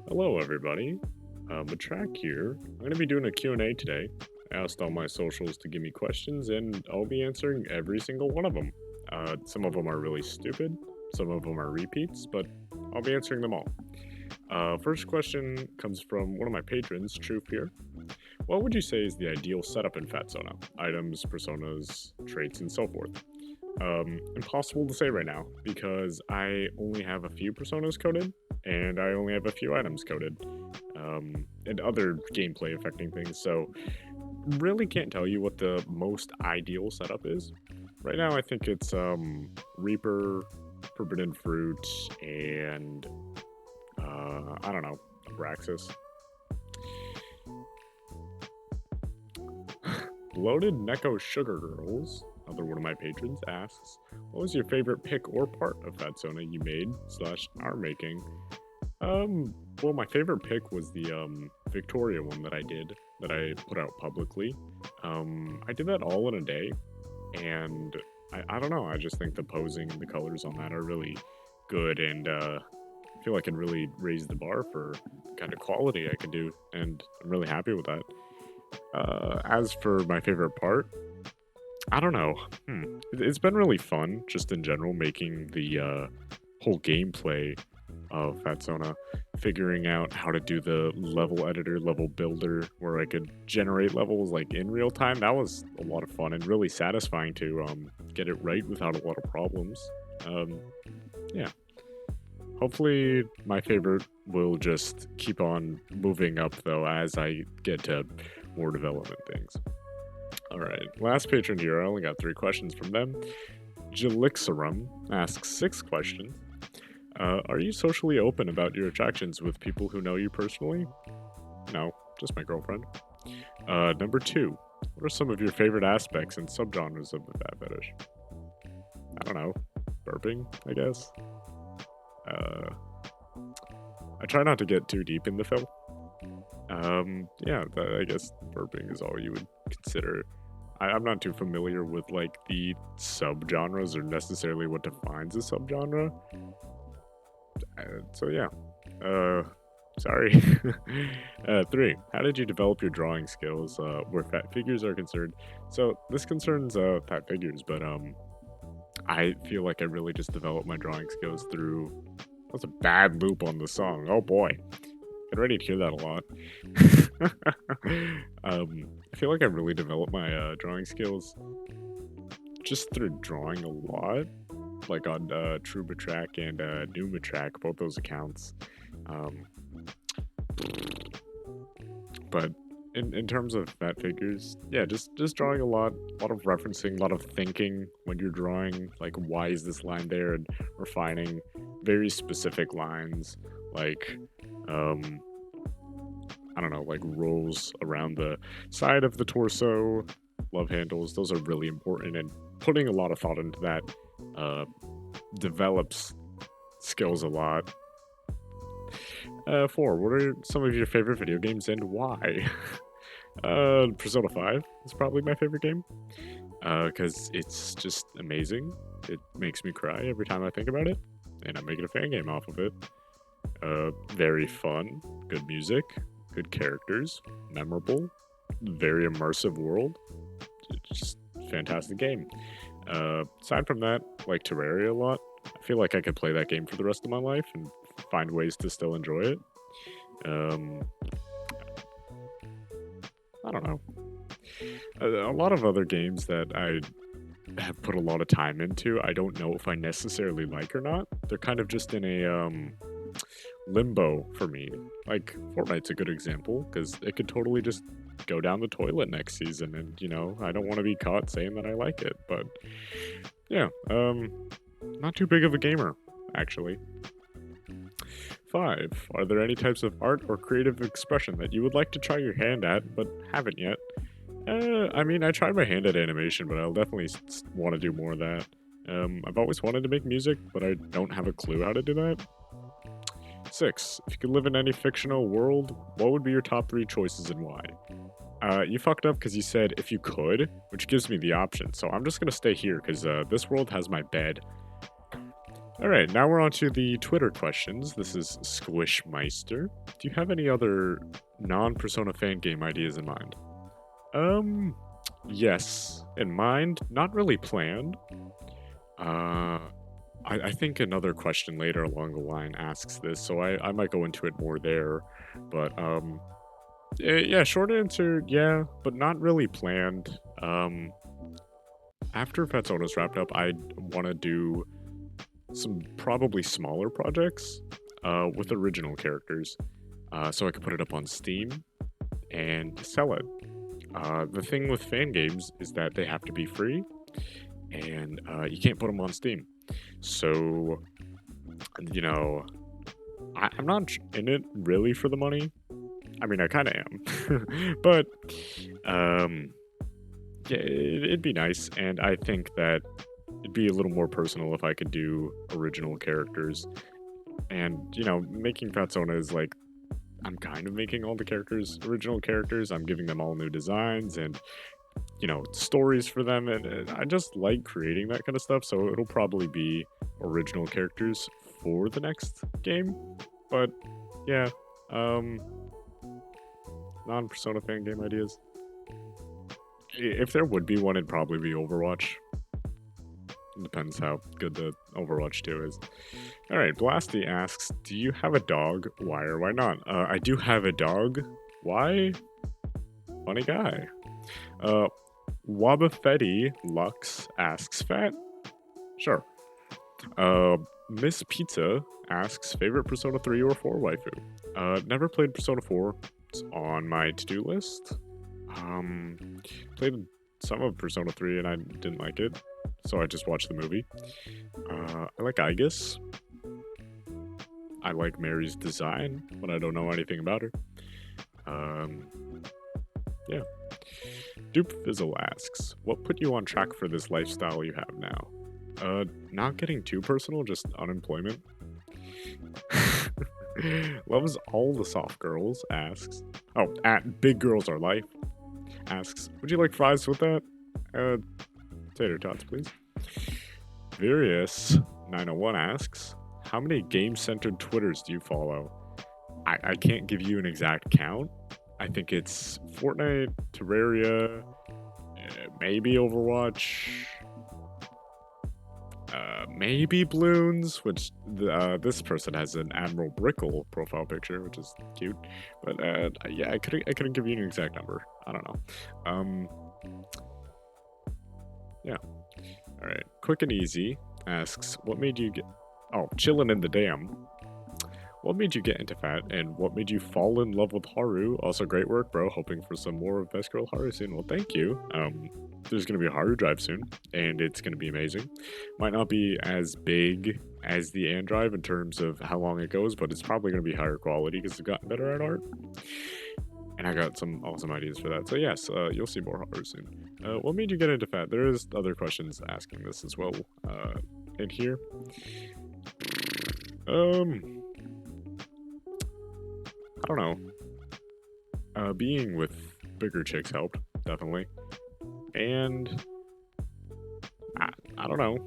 Hello, everybody. METRACK here. I'm going to be doing a Q&A today. I asked all my socials to give me questions, and I'll be answering every single one of them. Some of them are really stupid, some of them are repeats, but I'll be answering them all. First question comes from one of my patrons, Truth here. What would you say is the ideal setup in Fatsona? Items, personas, traits, and so forth. Impossible to say right now because I only have a few personas coded and I only have a few items coded, and other gameplay affecting things. So really can't tell you what the most ideal setup is. Right now, I think it's Reaper, Forbidden Fruit, and I don't know, Abraxas. Bloated Neko Sugar Girls, another one of my patrons, asks, what was your favorite pick or part of Fatsona you made / are making? Well, my favorite pick was the Victoria one that I put out publicly. I did that all in a day, and I don't know, I just think the posing and the colors on that are really good, and I feel like it really raised the bar for the kind of quality I could do, and I'm really happy with that. As for my favorite part, I don't know. It's been really fun, just in general, making the whole gameplay of Fatsona, figuring out how to do the level editor, level builder, where I could generate levels like in real time. That was a lot of fun and really satisfying to get it right without a lot of problems. Yeah. Hopefully, my favorite will just keep on moving up, though, as I get to more development things. Alright, last patron here, I only got 3 questions from them. Jelixerum asks 6 questions. Are you socially open about your attractions with people who know you personally? No, just my girlfriend. Number 2, what are some of your favorite aspects and subgenres of the fat fetish? I don't know, burping, I guess? I try not to get too deep in the film. Yeah, I guess burping is all you would consider. I'm not too familiar with like the subgenres or necessarily what defines a subgenre. So yeah. Sorry. 3. How did you develop your drawing skills where fat figures are concerned? So this concerns fat figures, but I feel like I really just developed my drawing skills through. That's a bad loop on the song. Oh boy. Get ready to hear that a lot. I feel like I really developed my drawing skills just through drawing a lot, like on DEVIANTART and Newmetrack, both those accounts. But in terms of fat figures, yeah, just drawing a lot of referencing, a lot of thinking when you're drawing, like why is this line there, and refining very specific lines, like I don't know, like rolls around the side of the torso, love handles. Those are really important, and putting a lot of thought into that develops skills a lot. 4. What are some of your favorite video games and why? Persona 5 is probably my favorite game because it's just amazing. It makes me cry every time I think about it, and I'm making a fan game off of it. Very fun, good music, good characters, memorable, very immersive world. It's just fantastic game. Aside from that, like Terraria a lot. I feel like I could play that game for the rest of my life and find ways to still enjoy it. I don't know. A lot of other games that I have put a lot of time into, I don't know if I necessarily like or not. They're kind of just in a limbo for me. Like Fortnite's a good example because it could totally just go down the toilet next season, and I don't want to be caught saying that I like it. But yeah, not too big of a gamer actually. 5. Are there any types of art or creative expression that you would like to try your hand at but haven't yet? I mean, I tried my hand at animation, but I'll definitely want to do more of that. I've always wanted to make music, but I don't have a clue how to do that. 6. If you could live in any fictional world, what would be your top 3 choices and why? You fucked up because you said if you could, which gives me the option. So I'm just going to stay here because this world has my bed. All right, now we're on to the Twitter questions. This is Squishmeister. Do you have any other non-Persona fan game ideas in mind? Um, yes, in mind, not really planned. Uh, I think another question later along the line asks this, so I might go into it more there. But yeah, short answer, yeah, but not really planned. After Fatsona's wrapped up, I want to do some probably smaller projects with original characters, so I could put it up on Steam and sell it. The thing with fan games is that they have to be free, and you can't put them on Steam. So, you know, I'm not in it really for the money. I mean, I kind of am, but yeah, it'd be nice, and I think that it'd be a little more personal if I could do original characters. And making Fatsona is like I'm kind of making all the characters original characters. I'm giving them all new designs and stories for them, and I just like creating that kind of stuff. So it'll probably be original characters for the next game. But yeah, non-Persona fan game ideas. If there would be one, it'd probably be Overwatch. It depends how good the Overwatch 2 is. Alright, Blasty asks, do you have a dog? Why or why not? I do have a dog. Why? Funny guy. Wabafetti Lux asks, fat? Sure. Miss Pizza asks, favorite Persona 3 or 4 waifu? Never played Persona 4. It's on my to-do list. Played some of Persona 3 and I didn't like it, so I just watched the movie. I like Aegis. I like Mary's design, but I don't know anything about her. Yeah. Dupe Fizzle asks, what put you on track for this lifestyle you have now? Not getting too personal, just unemployment. Loves all the soft girls asks, at Big Girls Are Life asks, would you like fries with that? Tater tots, please. Various901 asks, how many game-centered Twitters do you follow? I can't give you an exact count. I think it's Fortnite, Terraria, maybe Overwatch, maybe Bloons, which this person has an Admiral Brickle profile picture, which is cute. But yeah, I couldn't give you an exact number. I don't know. Yeah. All right. Quick and Easy asks, what made you get... Oh, chillin' in the dam. What made you get into Fat, and what made you fall in love with Haru? Also, great work, bro. Hoping for some more of Best Girl Haru soon. Well, thank you. There's going to be a Haru drive soon, and it's going to be amazing. Might not be as big as the Ant drive in terms of how long it goes, but it's probably going to be higher quality because it's gotten better at art. And I got some awesome ideas for that. So yes, you'll see more Haru soon. What made you get into Fat? There is other questions asking this as well in here. I don't know. Being with bigger chicks helped, definitely. And I don't know.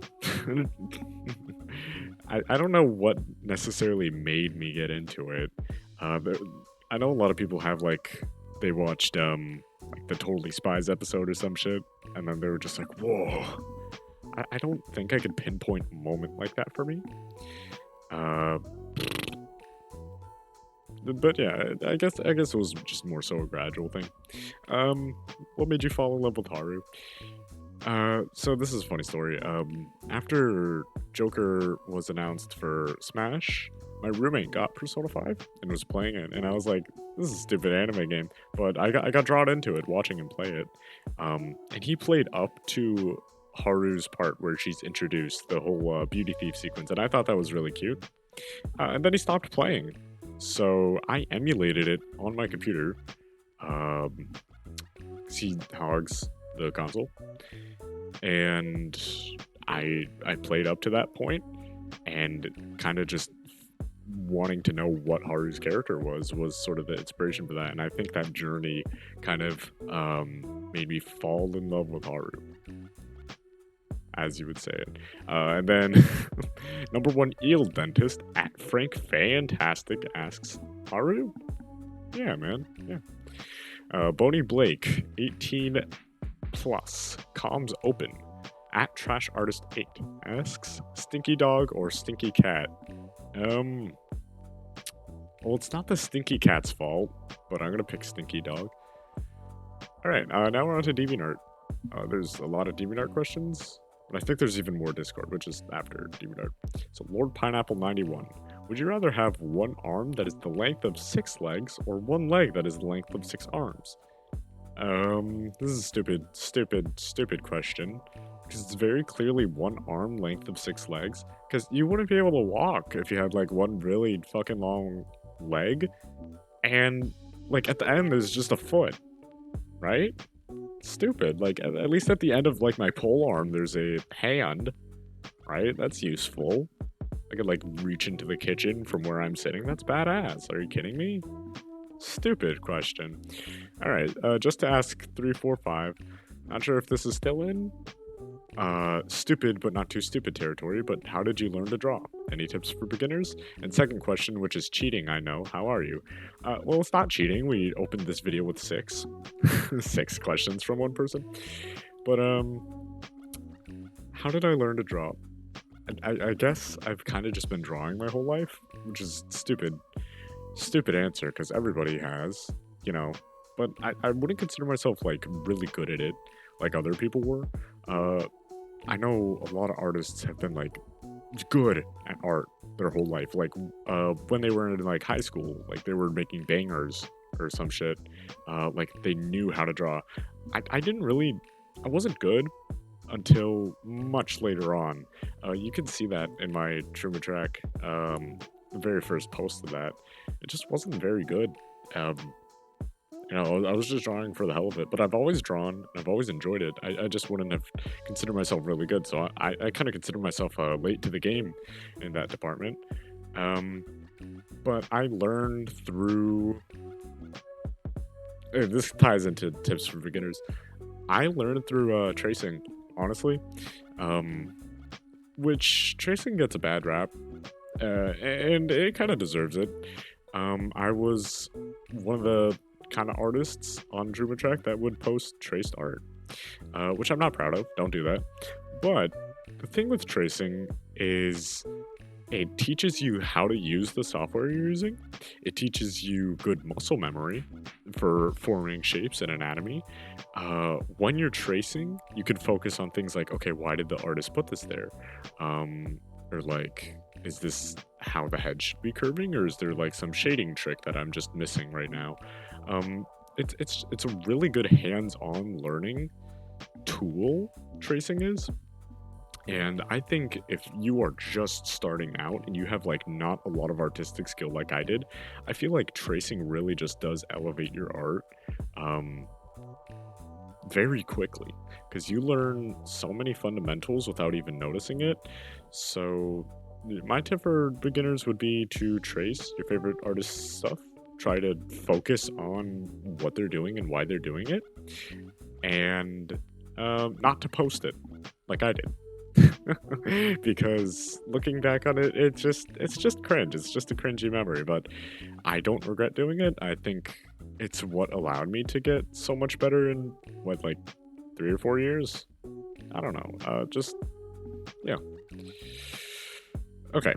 I don't know what necessarily made me get into it. I know a lot of people have they watched like the Totally Spies episode or some shit, and then they were just like, whoa. I don't think I could pinpoint a moment like that for me. But yeah, I guess it was just more so a gradual thing. What made you fall in love with Haru? So this is a funny story. After Joker was announced for Smash, my roommate got Persona 5 and was playing it, and I was like, this is a stupid anime game, but I got drawn into it watching him play it. And he played up to Haru's part where she's introduced, the whole beauty thief sequence, and I thought that was really cute. And then he stopped playing. So I emulated it on my computer. He hogs the console. And I played up to that point and kind of just wanting to know what Haru's character was sort of the inspiration for that. And I think that journey kind of made me fall in love with Haru. as you would say it. And then number one eel dentist at Frank Fantastic asks, Haru? Yeah, man. Yeah. Boney Blake, 18 plus, comms open at Trash Artist 8 asks, Stinky Dog or Stinky Cat? Well, it's not the Stinky Cat's fault, but I'm gonna pick Stinky Dog. All right, now we're on to DeviantArt. There's a lot of DeviantArt questions, but I think there's even more Discord, which is after DeviantArt. So Lord Pineapple 91. Would you rather have one arm that is the length of 6 legs or one leg that is the length of 6 arms? This is a stupid question. Because it's very clearly one arm length of 6 legs. Because you wouldn't be able to walk if you had like one really fucking long leg. And like at the end there's just a foot. Right? Stupid. Like at least at the end of like my pole arm there's a hand. Right? That's useful. I could like reach into the kitchen from where I'm sitting. That's badass. Are you kidding me? Stupid question. Alright, just to ask 3, 4, 5. Not sure if this is still in stupid but not too stupid territory, but how did you learn to draw? Any tips for beginners? And second question, which is cheating, I know. How are you? Well, it's not cheating. We opened this video with 6. 6 questions from one person. But, how did I learn to draw? I guess I've kind of just been drawing my whole life, which is stupid answer, because everybody has, you know, but I wouldn't consider myself, like, really good at it, like other people were. I know a lot of artists have been, like, good at art their whole life, like, when they were in, like, high school, like, they were making bangers or some shit, like, they knew how to draw. I wasn't good until much later on. You can see that in my Newmetrack, the very first post of that. It just wasn't very good. You know, I was just drawing for the hell of it, but I've always drawn, and I've always enjoyed it. I just wouldn't have considered myself really good, so I kind of consider myself late to the game in that department. But I learned through... This ties into tips for beginners. I learned through tracing, honestly. Which tracing gets a bad rap, and it kind of deserves it. I was one of the kind of artists on Newmetrack that would post traced art, which I'm not proud of. Don't do that. But the thing with tracing is it teaches you how to use the software you're using. It teaches you good muscle memory for forming shapes and anatomy. When you're tracing, you can focus on things like, okay, why did the artist put this there? Or like, is this how the head should be curving, or is there like some shading trick that I'm just missing right now? It's a really good hands-on learning tool, tracing is. And I think if you are just starting out and you have like not a lot of artistic skill like I did, I feel like tracing really just does elevate your art very quickly, because you learn so many fundamentals without even noticing it. So my tip for beginners would be to trace your favorite artist's stuff. Try to focus on what they're doing and why they're doing it, and not to post it like I did. Because looking back on it, it's just cringe. It's just a cringy memory, but I don't regret doing it. I think it's what allowed me to get so much better in what, like 3 or 4 years. I don't know. Yeah. Okay.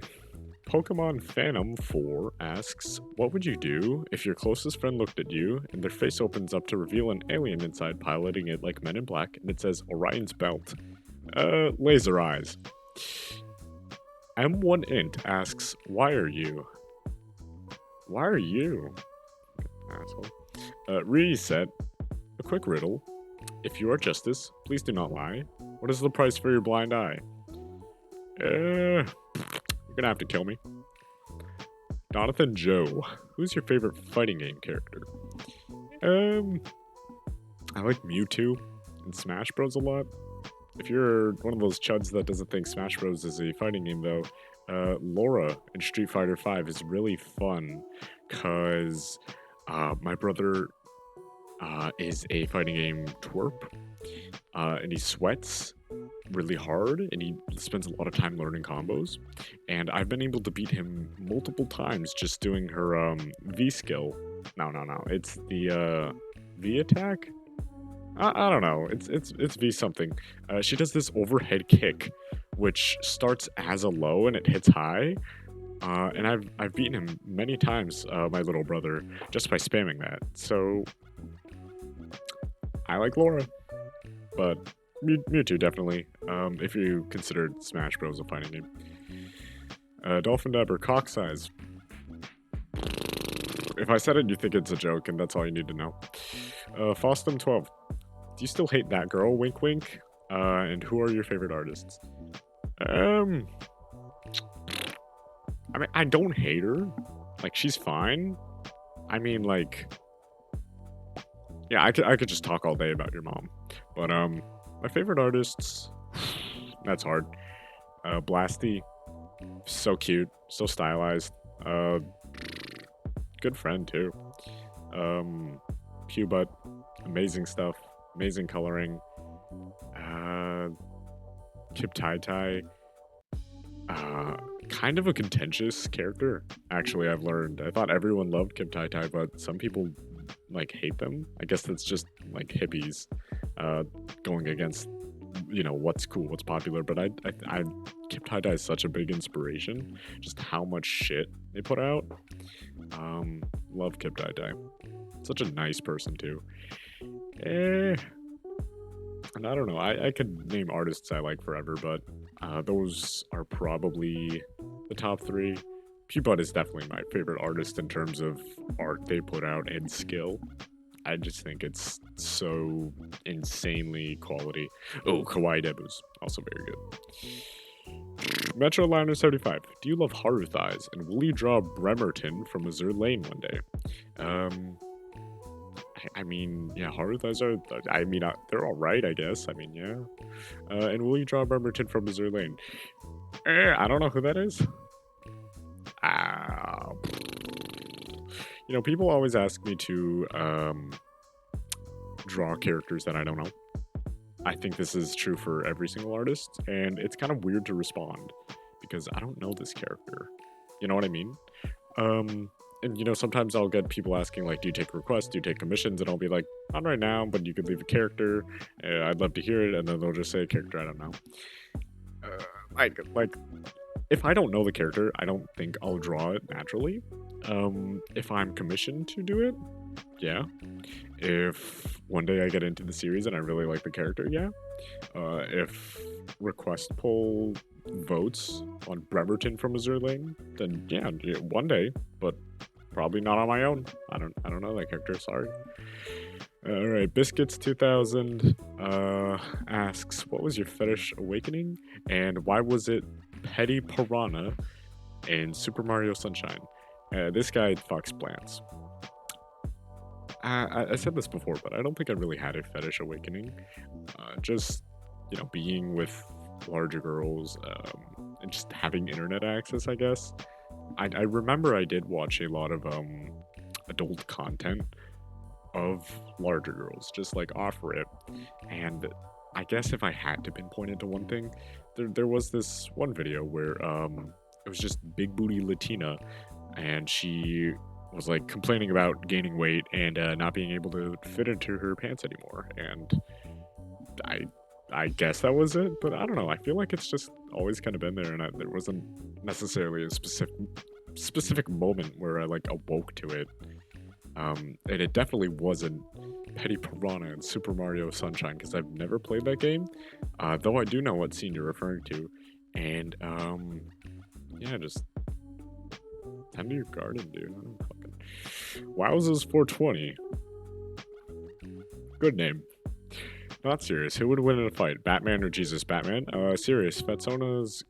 Pokemon Phantom 4 asks, what would you do if your closest friend looked at you and their face opens up to reveal an alien inside, piloting it like Men in Black, and it says Orion's Belt? Laser eyes. M1int asks, why are you? Why are you? Asshole. Reset. A quick riddle. If you are justice, please do not lie. What is the price for your blind eye? You're gonna have to kill me. Jonathan Joe. Who's your favorite fighting game character? I like Mewtwo and Smash Bros a lot. If you're one of those chuds that doesn't think Smash Bros is a fighting game, though, Laura in Street Fighter V is really fun, because my brother, is a fighting game twerp, and he sweats really hard, and he spends a lot of time learning combos. And I've been able to beat him multiple times just doing her V skill. No, it's the V attack. I don't know. It's V something. She does this overhead kick, which starts as a low and it hits high. And I've beaten him many times, my little brother, just by spamming that. So I like Laura, but Mewtwo definitely. If you considered Smash Bros a fighting game. Dolphin Dabber, cock size. If I said it, you think it's a joke, and that's all you need to know. Fostum12. Do you still hate that girl? Wink, wink. And who are your favorite artists? I mean, I don't hate her. Like, she's fine. I mean, like, yeah, I could just talk all day about your mom. But, my favorite artists, that's hard. Blasty, so cute, so stylized. Good friend, too. Q-Butt, amazing stuff. Amazing coloring. Kip Tai Tai. Kind of a contentious character, actually, I've learned. I thought everyone loved Kip Tai Tai, but some people, like, hate them. I guess that's just, like, hippies going against, you know, what's cool, what's popular. But I Kip Tai Tai is such a big inspiration. Just how much shit they put out. Love Kip Tai Tai. Such a nice person, too. And I don't know, I could name artists I like forever, but those are probably the top three. Q-Butt is definitely my favorite artist in terms of art they put out and skill. I just think it's so insanely quality. Oh, Kawaii Debu's also very good. Metro Liner 75. Do you love Haru thighs? And will you draw Bremerton from Azure Lane one day? I mean, yeah, Haru thighs are, I mean, they're alright, I guess. I mean, yeah. And will you draw Bremerton from Azure Lane? I don't know who that is. You know, people always ask me to draw characters that I don't know. I think this is true for every single artist, and it's kind of weird to respond because I don't know this character. You know what I mean? And, you know, sometimes I'll get people asking, like, do you take requests? Do you take commissions? And I'll be like, not right now, but you could leave a character. I'd love to hear it. And then they'll just say a character I don't know. Like, if I don't know the character, I don't think I'll draw it naturally. If I'm commissioned to do it, yeah. If one day I get into the series and I really like the character, yeah. If request poll votes on Bremerton from Azure Lane, then yeah, one day, but probably not on my own. I don't know that character, sorry. Alright, Biscuits 2000 asks, what was your fetish awakening? And why was it Petty Piranha in Super Mario Sunshine? This guy fucks plants. I said this before, but I don't think I really had a fetish awakening. Just, you know, being with larger girls, and just having internet access, I guess. I remember I did watch a lot of adult content of larger girls, just like off rip. And I guess if I had to pinpoint it to one thing, there was this one video where it was just big booty Latina, and she was like complaining about gaining weight and not being able to fit into her pants anymore. And I guess that was it, but I don't know. I feel like it's just always kind of been there, and there wasn't necessarily a specific moment where I like awoke to it. And it definitely wasn't Petty Piranha in Super Mario Sunshine, because I've never played that game, though I do know what scene you're referring to. And yeah, just tend to your garden, dude. I don't fucking... Wowzers 420. Good name. Not serious. Who would win in a fight? Batman or Jesus? Batman? Serious. Fatsona's...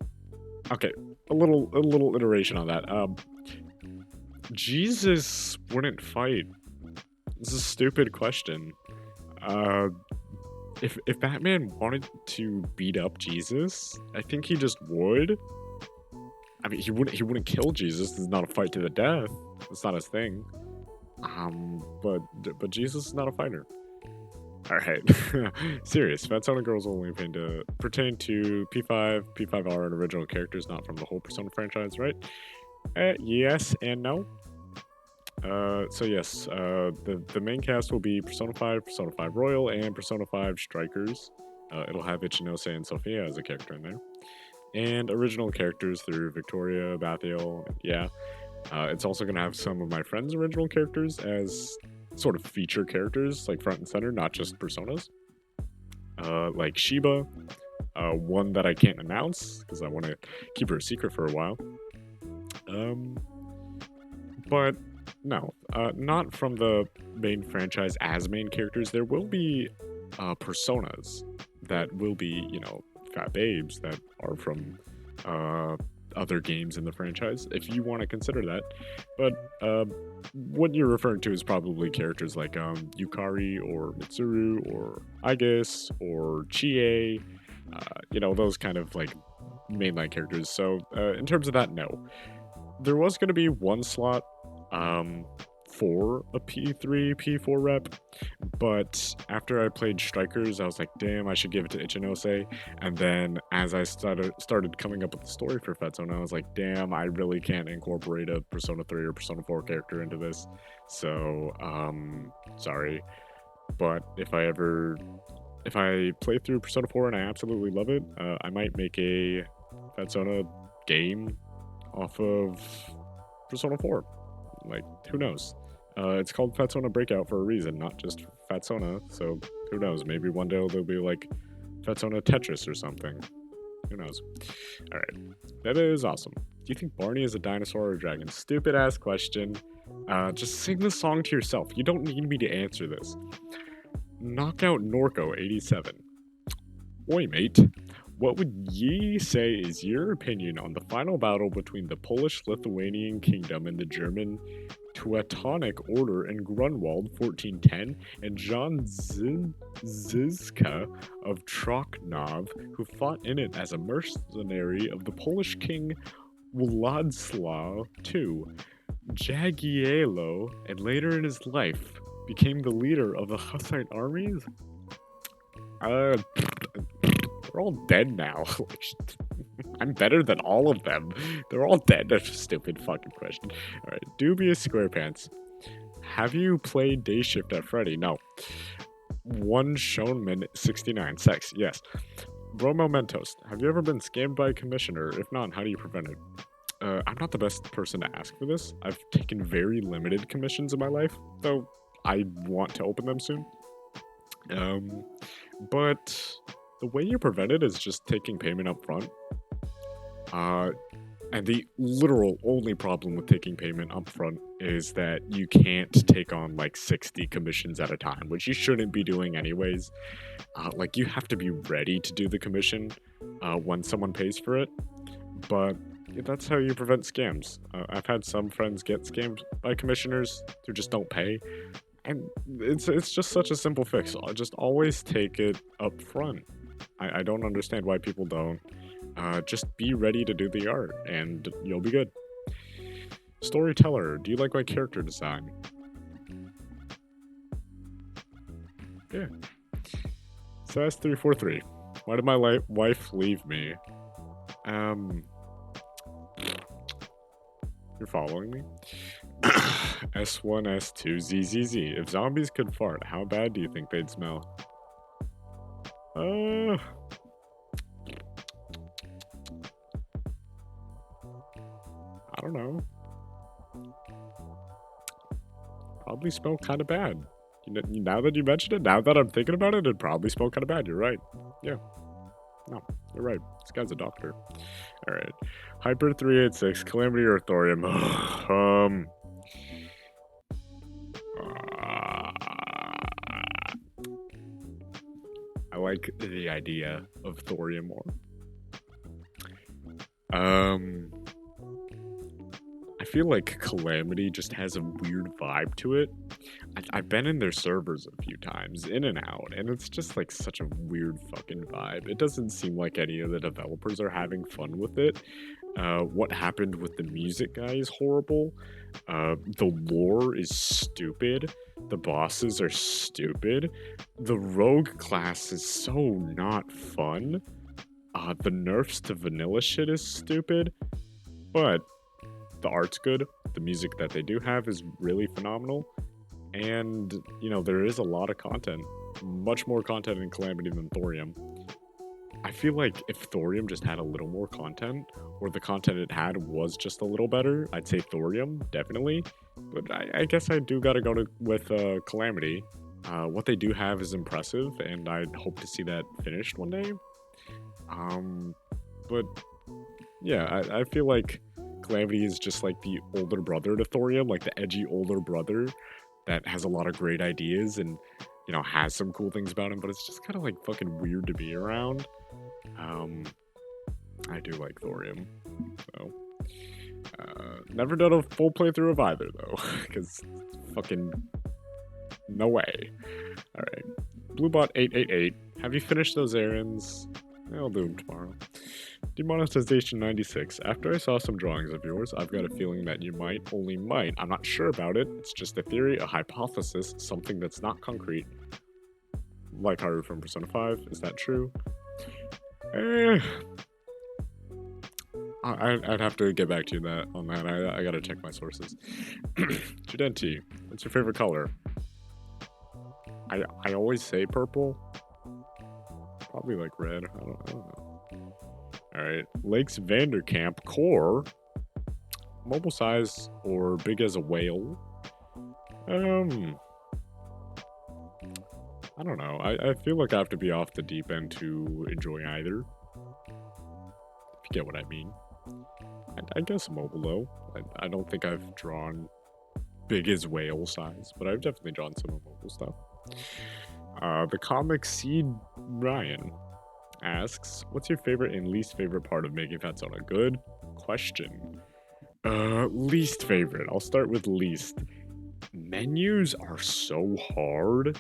Okay, a little iteration on that. Jesus wouldn't fight. This is a stupid question. If Batman wanted to beat up Jesus, I think he just would. I mean, he wouldn't kill Jesus. This is not a fight to the death. It's not his thing. But Jesus is not a fighter. Alright. Serious. Fatsona Girls only pertain to P5, P5R, and original characters not from the whole Persona franchise, right? Yes and no. So yes, the main cast will be Persona 5, Persona 5 Royal, and Persona 5 Strikers. It'll have Ichinose and Sophia as a character in there. And original characters through Victoria, Bathiel, yeah. It's also going to have some of my friends' original characters as sort of feature characters, like front and center, not just personas. Like Shiba, one that I can't announce because I want to keep her a secret for a while. But no, not from the main franchise as main characters. There will be personas that will be, fat babes that are from other games in the franchise, if you want to consider that. But what you're referring to is probably characters like Yukari or Mitsuru or Aigis or Chie, those kind of like mainline characters. So in terms of that, no. There was going to be one slot for a P3, P4 rep, but after I played Strikers, I was like, damn, I should give it to Ichinose. And then as I started coming up with the story for Fatsona, I was like, damn, I really can't incorporate a Persona 3 or Persona 4 character into this. So, sorry. But if I play through Persona 4 and I absolutely love it, I might make a Fatsona game off of Persona 4. Like, who knows? It's called Fatsona Breakout for a reason, not just Fatsona, so who knows? Maybe one day there'll be like Fatsona Tetris or something. Who knows? Alright, that is awesome. Do you think Barney is a dinosaur or a dragon? Stupid ass question. Just sing the song to yourself. You don't need me to answer this. Knockout Norco 87. Oi, mate. What would ye say is your opinion on the final battle between the Polish-Lithuanian Kingdom and the German Teutonic Order in Grunwald 1410 and John Zizka of Trochnov, who fought in it as a mercenary of the Polish king Władysław II. Jagiello, and later in his life, became the leader of the Hussite armies? They're all dead now. I'm better than all of them. They're all dead. That's a stupid fucking question. Alright, Dubious SquarePants. Have you played Day Shift at Freddy? No. One Shonman 69. Sex, yes. Bromo Mentos. Have you ever been scammed by a commissioner? If not, how do you prevent it? I'm not the best person to ask for this. I've taken very limited commissions in my life, though I want to open them soon. But the way you prevent it is just taking payment up front. And the literal only problem with taking payment up front is that you can't take on like 60 commissions at a time, which you shouldn't be doing anyways. Like you have to be ready to do the commission when someone pays for it. But that's how you prevent scams. I've had some friends get scammed by commissioners who just don't pay. And it's just such a simple fix. I'll just always take it up front. I don't understand why people don't. Just be ready to do the art, and you'll be good. Storyteller, do you like my character design? Yeah. SAS343, why did my wife leave me? You're following me? S1, S2, ZZZ. If zombies could fart, how bad do you think they'd smell? I don't know. Probably smell kind of bad. Now that you mentioned it, now that I'm thinking about it, it'd probably smell kind of bad. You're right. Yeah. No, you're right. This guy's a doctor. Alright. Hyper 386, Calamity or Thorium. I like the idea of Thorium more. I feel like Calamity just has a weird vibe to it. I've been in their servers a few times, in and out, and it's just like such a weird fucking vibe. It doesn't seem like any of the developers are having fun with it. What happened with the music guy is horrible. The lore is stupid. The bosses are stupid. The rogue class is so not fun. The nerfs to vanilla shit is stupid. But the art's good. The music that they do have is really phenomenal. And, there is a lot of content. Much more content in Calamity than Thorium. I feel like if Thorium just had a little more content, or the content it had was just a little better, I'd say Thorium, definitely. But I guess I do gotta go with Calamity. What they do have is impressive, and I'd hope to see that finished one day. But yeah, I feel like Calamity is just like the older brother to Thorium, like the edgy older brother that has a lot of great ideas and, has some cool things about him, but it's just kind of like fucking weird to be around. I do like Thorium, so never done a full playthrough of either though, because fucking no way. All right, Bluebot888, have you finished those errands? I'll do them tomorrow. Demonetization 96. After I saw some drawings of yours, I've got a feeling that you might, only might, I'm not sure about it, it's just a theory, a hypothesis, something that's not concrete. Like Haru from Persona 5, is that true? I'd have to get back to you on that. I gotta check my sources. Judenti, what's your favorite color? I always say purple. Probably like red. I don't know. Alright. Lakes Vanderkamp core. Mobile size or big as a whale. I don't know. I feel like I have to be off the deep end to enjoy either. If you get what I mean. I guess mobile though. I don't think I've drawn big as whale size, but I've definitely drawn some mobile stuff. The comic Seed Ryan asks, what's your favorite and least favorite part of making Fatsona? Good question. Least favorite. I'll start with least. Menus are so hard.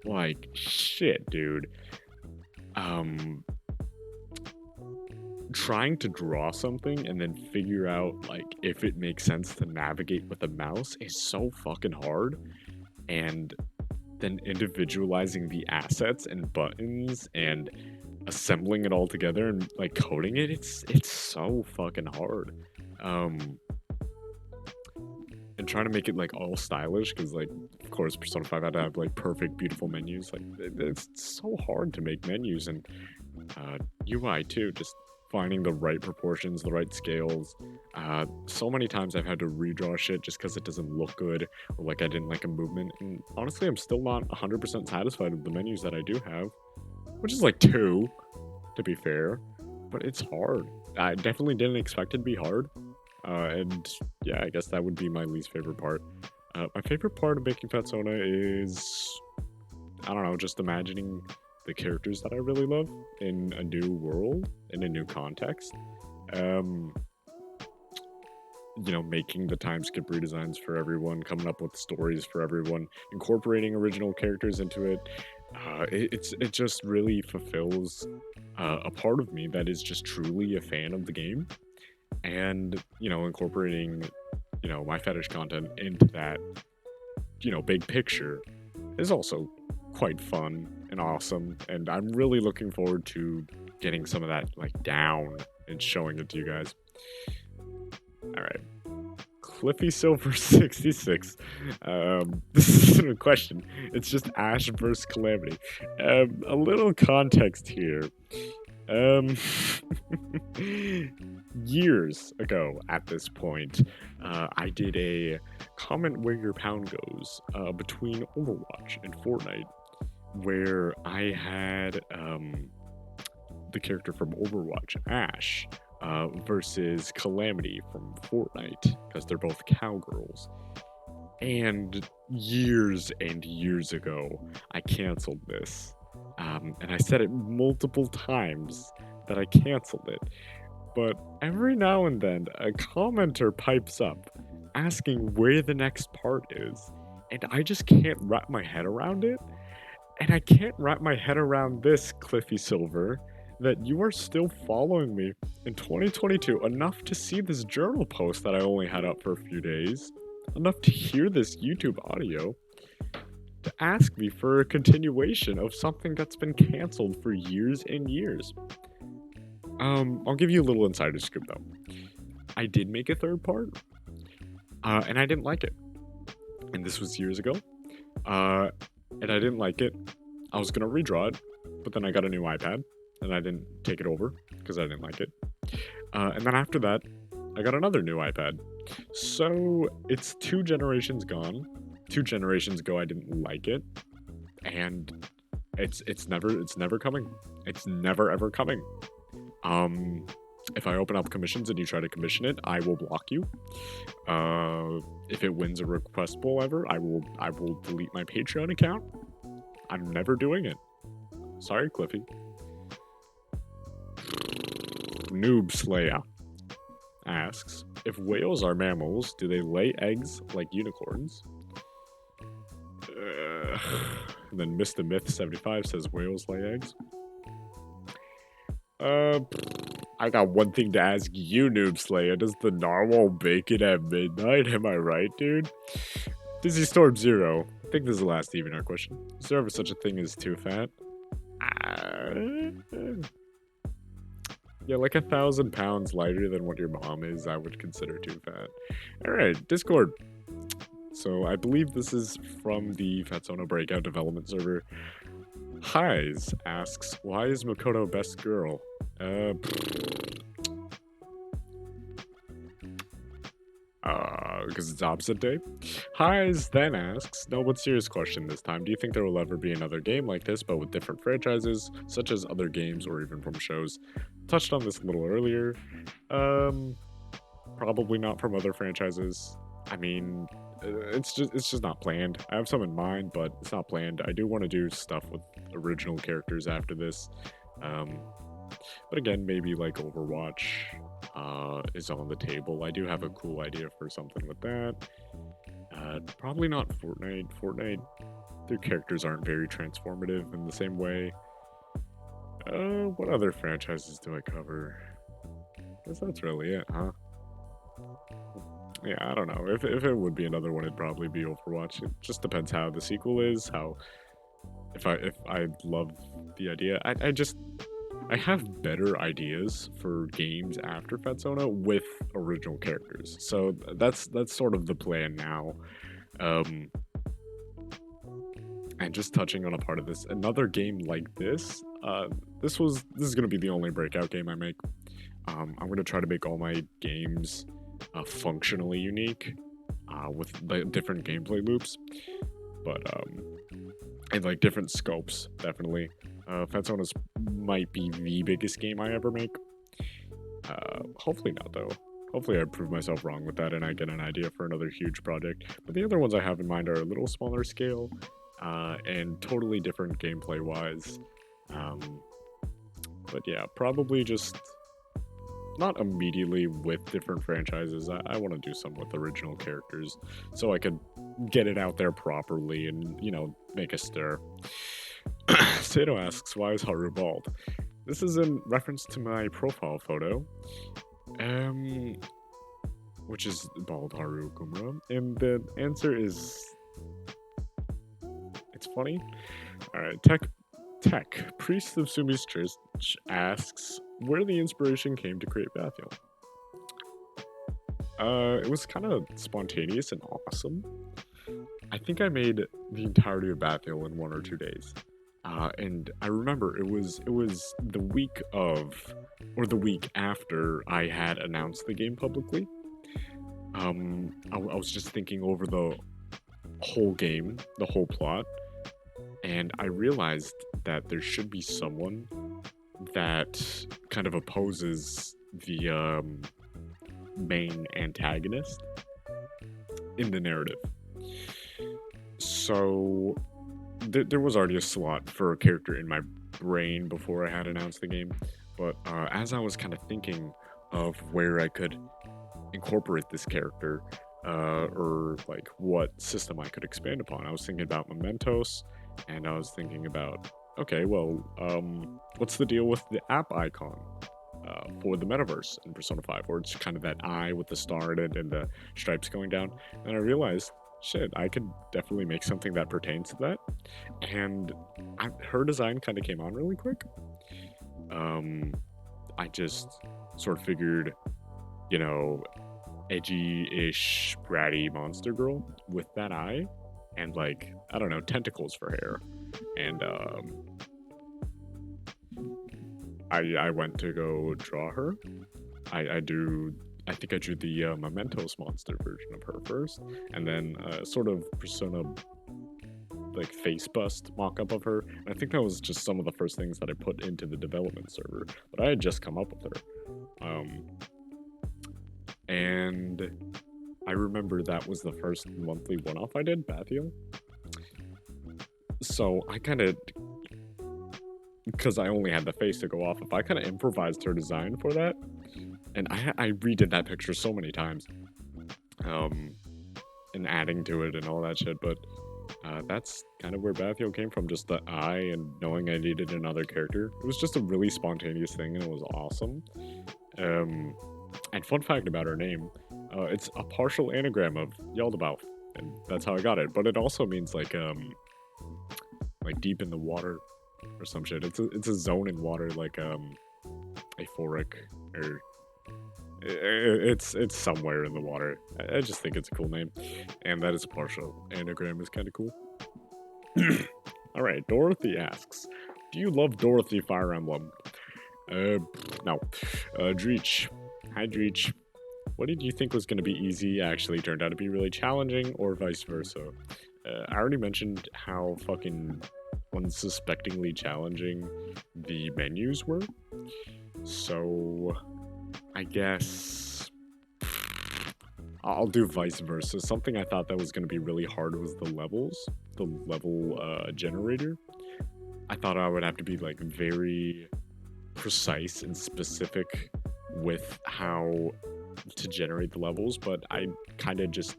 Like, shit, dude. Trying to draw something and then figure out, like, if it makes sense to navigate with a mouse is so fucking hard. And then individualizing the assets and buttons and assembling it all together and like coding it, it's so fucking hard. And trying to make it like all stylish, because like of course Persona 5 had to have like perfect beautiful menus. Like it's so hard to make menus, and UI too, just finding the right proportions, the right scales. So many times I've had to redraw shit just because it doesn't look good, or like I didn't like a movement. And honestly, I'm still not 100% satisfied with the menus that I do have, which is like 2, to be fair. But it's hard. I definitely didn't expect it to be hard. And yeah, I guess that would be my least favorite part. My favorite part of making Fatsona is, I don't know, just imagining the characters that I really love in a new world, in a new context. Making the time skip redesigns for everyone, coming up with stories for everyone, incorporating original characters into it. It just really fulfills a part of me that is just truly a fan of the game. And, incorporating, my fetish content into that, big picture is also quite fun and awesome. And I'm really looking forward to getting some of that, like, down and showing it to you guys. All right. Cliffy Silver 66. This isn't a question. It's just Ash versus Calamity. A little context here. Years ago at this point, I did a comment where your pound goes between Overwatch and Fortnite, where I had the character from Overwatch, Ash, versus Calamity from Fortnite, because they're both cowgirls. And years ago, I canceled this. And I said it multiple times that I canceled it. But every now and then, a commenter pipes up asking where the next part is. And I just can't wrap my head around it. And I can't wrap my head around this, Cliffy Silver, that you are still following me in 2022 enough to see this journal post that I only had up for a few days, enough to hear this YouTube audio, to ask me for a continuation of something that's been canceled for years and years. I'll give you a little insider scoop though. I did make a third part, and I didn't like it. And this was years ago. And I didn't like it. I was gonna redraw it, but then I got a new iPad, and I didn't take it over because I didn't like it. And then after that, I got another new iPad. So it's 2 generations gone. 2 generations ago, I didn't like it, and it's never coming. It's never ever coming. If I open up commissions and you try to commission it, I will block you. If it wins a request bowl ever, I will delete my Patreon account. I'm never doing it. Sorry, Cliffy. Noob Slayer asks, if whales are mammals, do they lay eggs like unicorns? And then Mr. Myth 75 says whales lay eggs. I got one thing to ask you, Noob Slayer. Does the narwhal bake it at midnight? Am I right, dude? Dizzy Storm Zero. I think this is the last DeviantArt question. Is there ever such a thing as too fat? Yeah, like 1,000 pounds lighter than what your mom is, I would consider too fat. Alright, Discord. So I believe this is from the Fatsona Breakout development server. Highs asks, why is Makoto best girl? Because it's opposite day. Highs then asks, no, but serious question this time. Do you think there will ever be another game like this, but with different franchises, such as other games or even from shows? Touched on this a little earlier. Probably not from other franchises. I mean, it's just not planned. I have some in mind, but it's not planned. I do want to do stuff with original characters after this. But again, maybe like Overwatch is on the table. I do have a cool idea for something with that. Probably not Fortnite. Fortnite, their characters aren't very transformative in the same way. What other franchises do I cover? I guess that's really it, huh? Yeah, I don't know. If it would be another one, it'd probably be Overwatch. It just depends how the sequel is, how if I love the idea. I have better ideas for games after Fatsona with original characters. So that's sort of the plan now. And just touching on a part of this, another game like this, this is gonna be the only breakout game I make. I'm gonna try to make all my games functionally unique, with different gameplay loops, but and like different scopes, definitely. Fatsona's might be the biggest game I ever make. Hopefully not though. Hopefully I prove myself wrong with that and I get an idea for another huge project. But the other ones I have in mind are a little smaller scale, and totally different gameplay wise. But yeah, probably just not immediately with different franchises. I want to do some with original characters so I could get it out there properly and, you know, make a stir. Sato asks, why is Haru bald? This is in reference to my profile photo, which is bald Haru Kumura, and the answer is, it's funny. Alright, Tech, Priest of Sumi's Church, asks where the inspiration came to create Bathiel. It was kind of spontaneous and awesome. I think I made the entirety of Bathiel in 1 or 2 days. And I remember it was the week of, or the week after I had announced the game publicly. I was just thinking over the whole game, the whole plot, and I realized that there should be someone that kind of opposes the main antagonist in the narrative. So there was already a slot for a character in my brain before I had announced the game, but as I was kind of thinking of where I could incorporate this character, or like what system I could expand upon, I was thinking about Mementos, and I was thinking about Okay, well, what's the deal with the app icon for the metaverse in Persona 5, where it's kind of that eye with the star in it and the stripes going down? And I realized, shit, I could definitely make something that pertains to that. And her design kind of came on really quick. I just sort of figured, you know, edgy-ish, bratty monster girl with that eye and, like, I don't know, tentacles for hair. And I went to go draw her. I think I drew the Mementos monster version of her first, and then sort of Persona like face bust mock-up of her. And I think that was just some of the first things that I put into the development server, but I had just come up with her. And I remember that was the first monthly one-off I did, Bathiel. So I kind of, because I only had the face to go off of, I kind of improvised her design for that. And I redid that picture so many times. And adding to it and all that shit, but that's kind of where Bathiel came from, just the eye and knowing I needed another character. It was just a really spontaneous thing and it was awesome. And fun fact about her name, it's a partial anagram of Yaldabaoth, and that's how I got it. But it also means like deep in the water or some shit. It's a zone in water, like aphoric, or it's somewhere in the water. I just think it's a cool name, and that is a partial anagram is kind of cool. All right, Dorothy asks, do you love Dorothy Fire Emblem? No. Dreech. Hi, Dreech. What did you think was going to be easy actually turned out to be really challenging, or vice versa? I already mentioned how fucking unsuspectingly challenging the menus were. So, I guess I'll do vice versa. Something I thought that was going to be really hard was the levels, the level generator. I thought I would have to be like very precise and specific with how to generate the levels, but I kind of just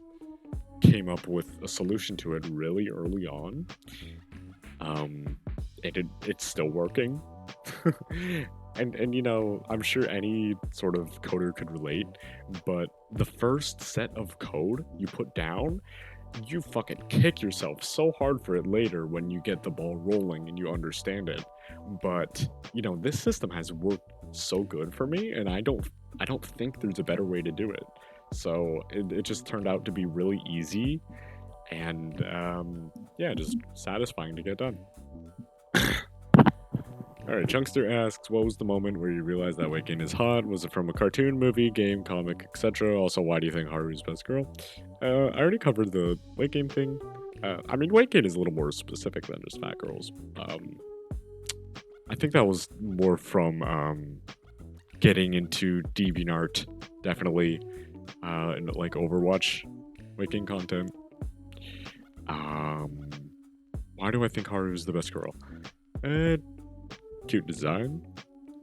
came up with a solution to it really early on. It's still working. And you know, I'm sure any sort of coder could relate, but the first set of code you put down, you fucking kick yourself so hard for it later when you get the ball rolling and you understand it. But you know, this system has worked so good for me, and I don't think there's a better way to do it. So it just turned out to be really easy, and yeah, just satisfying to get done. Alright, Chunkster asks, what was the moment where you realized that weight gain is hot? Was it from a cartoon, movie, game, comic, etc.? Also, why do you think Haru's best girl? I already covered the weight gain thing. I mean, weight gain is a little more specific than just fat girls. I think that was more from getting into DeviantArt, definitely, and like Overwatch weight gain content. Why do I think Haru's the best girl? Cute design,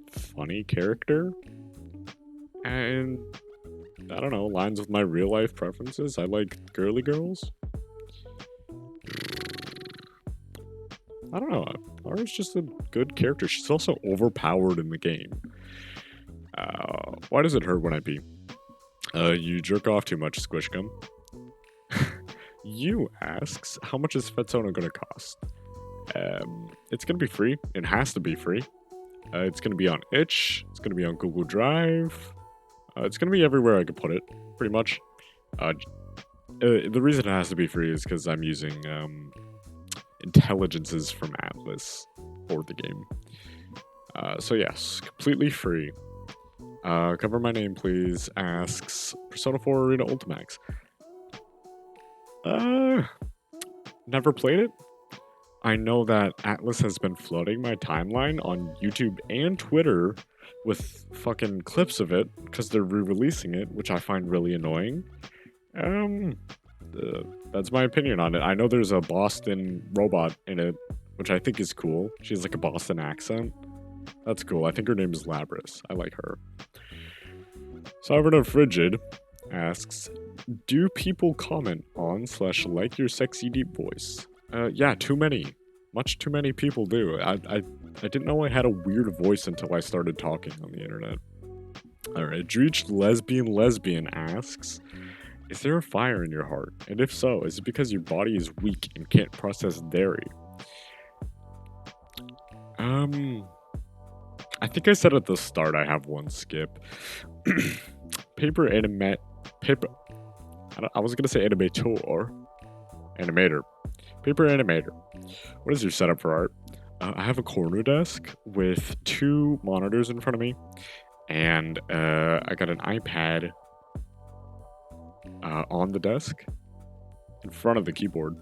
funny character, and I don't know, lines with my real life preferences. I like girly girls. I don't know, Haru's just a good character. She's also overpowered in the game. Why does it hurt when I pee? You jerk off too much, Squishgum. You asks, how much is Fetsona gonna cost? It's gonna be free. It has to be free. It's gonna be on itch. It's gonna be on Google Drive. It's gonna be everywhere I could put it, pretty much. The reason it has to be free is because I'm using intelligences from Atlas for the game. So yes, completely free. Cover my name, please. Asks Persona 4 Arena Ultimax. Never played it. I know that Atlas has been flooding my timeline on YouTube and Twitter with fucking clips of it because they're re-releasing it, which I find really annoying. That's my opinion on it. I know there's a Boston robot in it, which I think is cool. She has like a Boston accent. That's cool. I think her name is Labris. I like her. Sovereign of Frigid asks, do people comment on / like your sexy deep voice? Yeah, too many. Much too many people do. I didn't know I had a weird voice until I started talking on the internet. Alright, Dreech Lesbian asks, is there a fire in your heart? And if so, is it because your body is weak and can't process dairy? I think I said at the start I have one skip. Paper anime... Paper... I was gonna say animator. Animator. Paper animator. What is your setup for art? I have a corner desk with 2 monitors in front of me. And I got an iPad on the desk in front of the keyboard.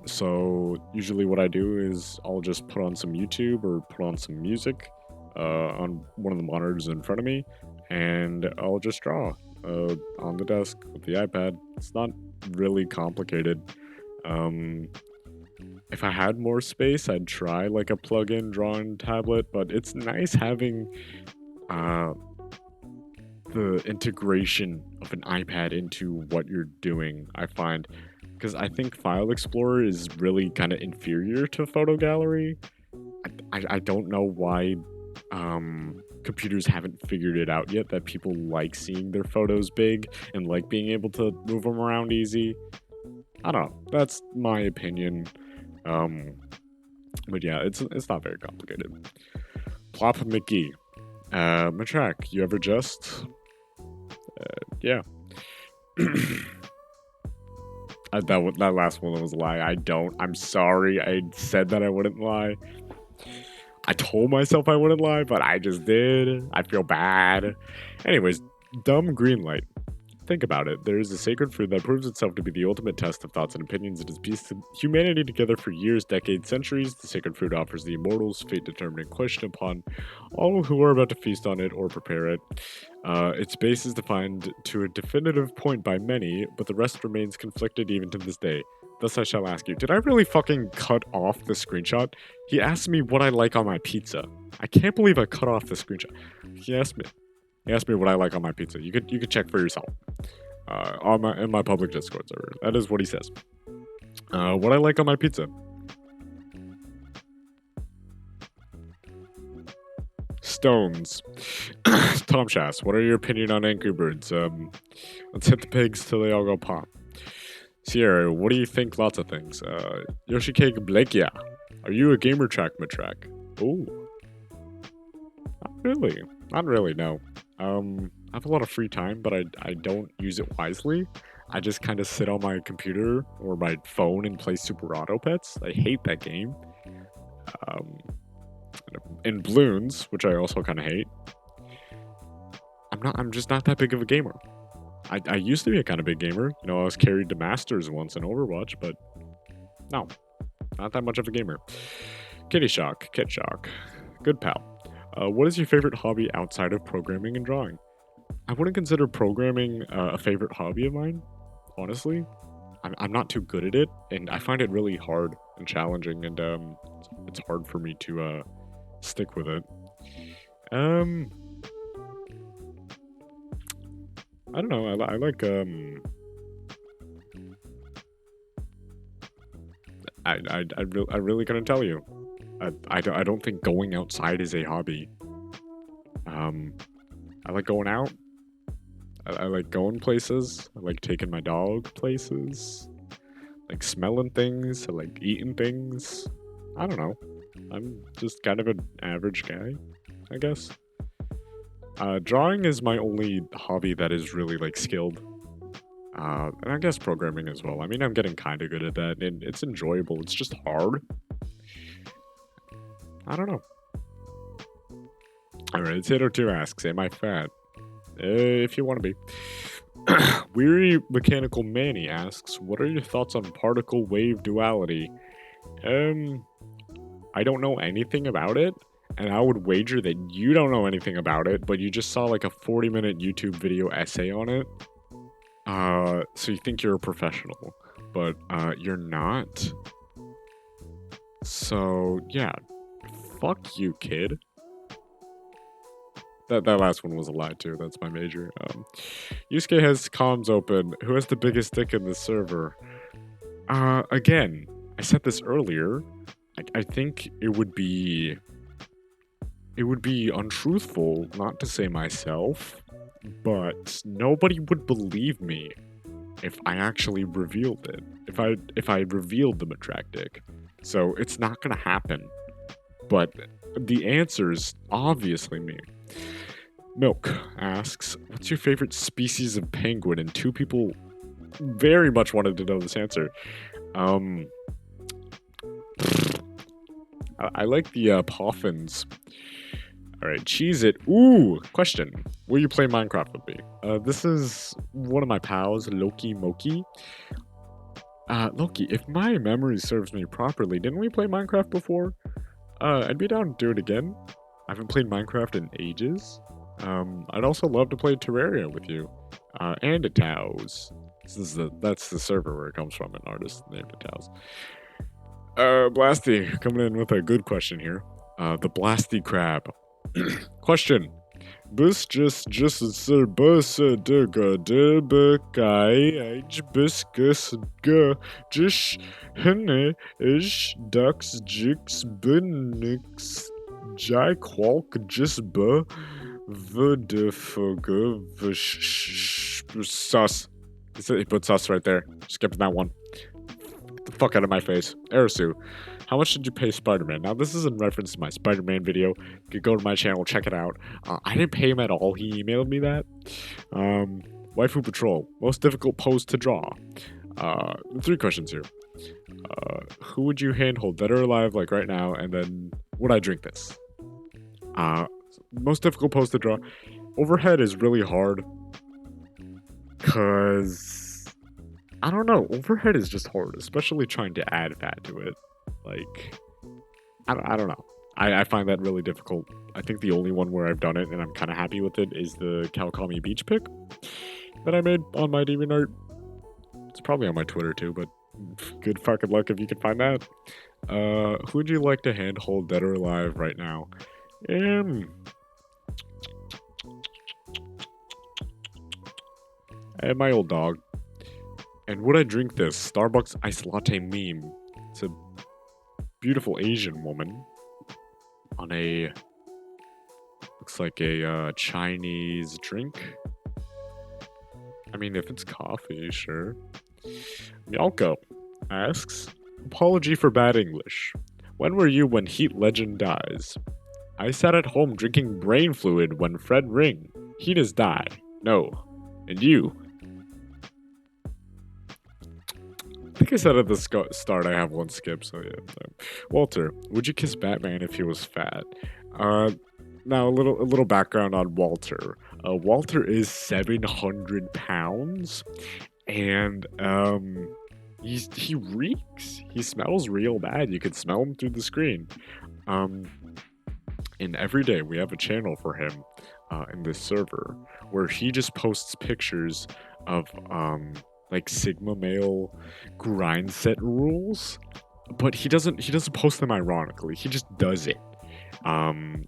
So usually what I do is I'll just put on some YouTube or put on some music on one of the monitors in front of me, and I'll just draw on the desk with the iPad. It's not really complicated. If I had more space, I'd try like a plug-in drawing tablet, but it's nice having the integration of an iPad into what you're doing, I find. Because I think File Explorer is really kind of inferior to Photo Gallery. I don't know why computers haven't figured it out yet, that people like seeing their photos big and like being able to move them around easy. I don't know. That's my opinion. But yeah, it's not very complicated. Plop McGee. METRACK, you ever just? Yeah. That last one was a lie. I don't. I'm sorry. I said that I wouldn't lie. I told myself I wouldn't lie, but I just did. I feel bad. Anyways, dumb green light. Think about it. There is a sacred food that proves itself to be the ultimate test of thoughts and opinions. It has pieced humanity together for years, decades, centuries. The sacred food offers the immortals fate-determining question upon all who are about to feast on it or prepare it. Its base is defined to a definitive point by many, but the rest remains conflicted even to this day. Thus I shall ask you, did I really fucking cut off the screenshot? He asked me what I like on my pizza. I can't believe I cut off the screenshot. He asked me what I like on my pizza. You could check for yourself. In my public Discord server. That is what he says. What I like on my pizza. Stones. Tom Shass, what are your opinion on Angry Birds? Let's hit the pigs till they all go pop. Sierra, what do you think? Lots of things. Yoshicake Blakia, are you a gamer track METRACK? Ooh. Not really, no. I have a lot of free time, but I don't use it wisely. I just kind of sit on my computer or my phone and play Super Auto Pets. I hate that game. And Bloons, which I also kind of hate. I'm just not that big of a gamer. I used to be a kind of big gamer. You know, I was carried to Masters once in Overwatch, but no, not that much of a gamer. Kitty Shock, Kit Shock, good pal. What is your favorite hobby outside of programming and drawing? I wouldn't consider programming a favorite hobby of mine, honestly. I'm not too good at it, and I find it really hard and challenging, and it's hard for me to stick with it. I don't know. I like I really couldn't tell you. I don't think going outside is a hobby. I like going out. I like going places. I like taking my dog places. I like smelling things. I like eating things. I don't know. I'm just kind of an average guy, I guess. Drawing is my only hobby that is really like skilled. And I guess programming as well. I mean, I'm getting kind of good at that, and it's enjoyable. It's just hard. I don't know. Alright, Tato2 asks, am I fat? If you want to be. Weary Mechanical Manny asks, what are your thoughts on particle wave duality? I don't know anything about it, and I would wager that you don't know anything about it, but you just saw like a 40-minute YouTube video essay on it. So you think you're a professional, but you're not. So yeah, fuck you, kid. That last one was a lie too. That's my major. Yusuke has comms open. Who has the biggest dick in the server? Again, I said this earlier. I think it would be untruthful not to say myself, but nobody would believe me if I actually revealed it. If I revealed the METRACK dick. So it's not gonna happen. But the answer is obviously me. Milk asks, what's your favorite species of penguin? And two people very much wanted to know this answer. I like the poffins. Alright, cheese it. Ooh, question. Will you play Minecraft with me? This is one of my pals, Loki Moki. Loki, if my memory serves me properly, didn't we play Minecraft before? I'd be down to do it again. I haven't played Minecraft in ages. I'd also love to play Terraria with you. And Ataos. That's the server where it comes from, an artist named Ataos. Blasty, coming in with a good question here. The Blasty Crab. Question. Bus just sir bus de ga de bekai biscus ga jish hene ish ducks jiks bunix jai qualk just bu vudifuga sus. He put sus right there. Skipping that one. Get the fuck out of my face. Erisu. How much did you pay Spider-Man? Now, this is in reference to my Spider-Man video. You could go to my channel, check it out. I didn't pay him at all. He emailed me that. Waifu Patrol. Most difficult pose to draw. 3 questions here. Who would you handhold, dead or alive, like right now? And then, would I drink this? Most difficult pose to draw. Overhead is really hard. Because, I don't know. Overhead is just hard, especially trying to add fat to it. Like, I don't know. I find that really difficult. I think the only one where I've done it and I'm kind of happy with it is the Kalkami Beach pic that I made on my DeviantArt. It's probably on my Twitter too, but good fucking luck if you can find that. Who would you like to handhold, dead or alive, right now? And my old dog. And would I drink this Starbucks iced latte meme? It's a beautiful Asian woman on a, looks like a Chinese drink. I mean, if it's coffee, sure. Yalko asks, apology for bad English. When were you when Heat Legend dies? I sat at home drinking brain fluid when Fred ring. Heat has died. No. And you? I think I said at the start I have one skip, so yeah. Walter, would you kiss Batman if he was fat? Now a little background on Walter. Walter is 700 pounds, and he reeks. He smells real bad. You can smell him through the screen. And every day we have a channel for him in this server where he just posts pictures of like Sigma male grind set rules, but he doesn't post them ironically. He just does it. And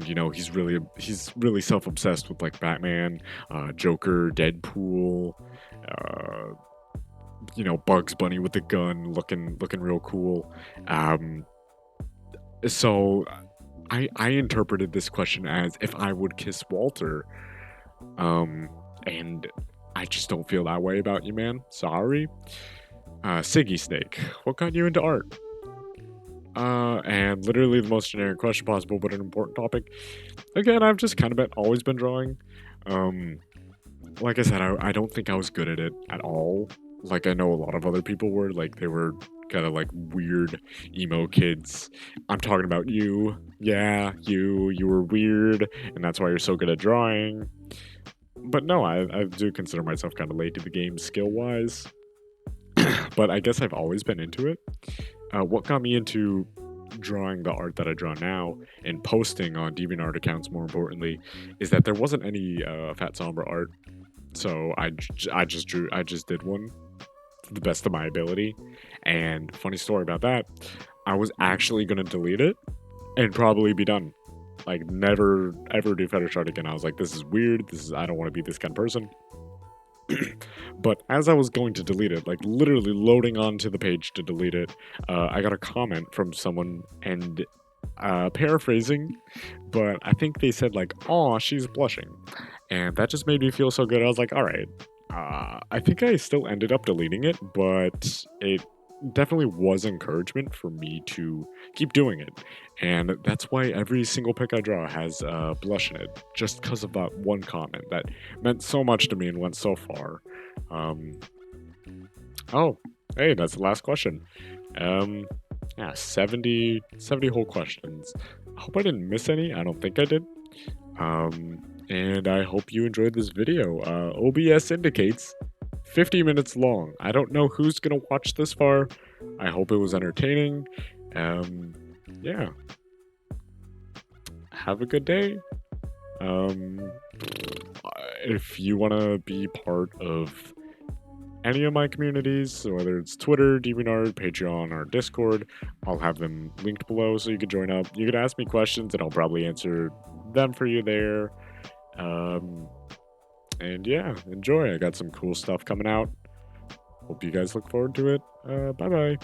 you know, he's really self-obsessed with like Batman, Joker, Deadpool, you know, Bugs Bunny with the gun, looking real cool. So I interpreted this question as if I would kiss Walter, and I just don't feel that way about you, man. Sorry. Siggy Snake, what got you into art? And literally the most generic question possible, but an important topic. Again, I've just kind of always been drawing. Like I said, I don't think I was good at it at all. Like I know a lot of other people were, like they were kind of like weird emo kids. I'm talking about you. Yeah, you were weird, and that's why you're so good at drawing. But no, I do consider myself kind of late to the game skill-wise. But I guess I've always been into it. What got me into drawing the art that I draw now and posting on DeviantArt accounts, more importantly, is that there wasn't any Fat Sombra art. So I just did one to the best of my ability. And funny story about that, I was actually going to delete it and probably be done. Like, never ever do fetish art again. I was like, this is weird. I don't want to be this kind of person. But as I was going to delete it, like literally loading onto the page to delete it, I got a comment from someone and paraphrasing, but I think they said like, "Aw, she's blushing," and that just made me feel so good. I was like, "All right." I think I still ended up deleting it, but it definitely was encouragement for me to keep doing it, and that's why every single pic I draw has blush in it, just because of that one comment that meant so much to me and went so far. Um, oh, hey, that's the last question. Um, yeah, 70 whole questions. I hope I didn't miss any. I don't think I did. And I hope you enjoyed this video. OBS indicates 50 minutes long. I don't know who's gonna watch this far. I hope it was entertaining. Um, yeah. Have a good day. Um, if you want to be part of any of my communities, so whether it's Twitter, DeviantArt, Patreon, or Discord, I'll have them linked below so you can join up. You can ask me questions and I'll probably answer them for you there. And yeah, enjoy. I got some cool stuff coming out. Hope you guys look forward to it. Bye bye.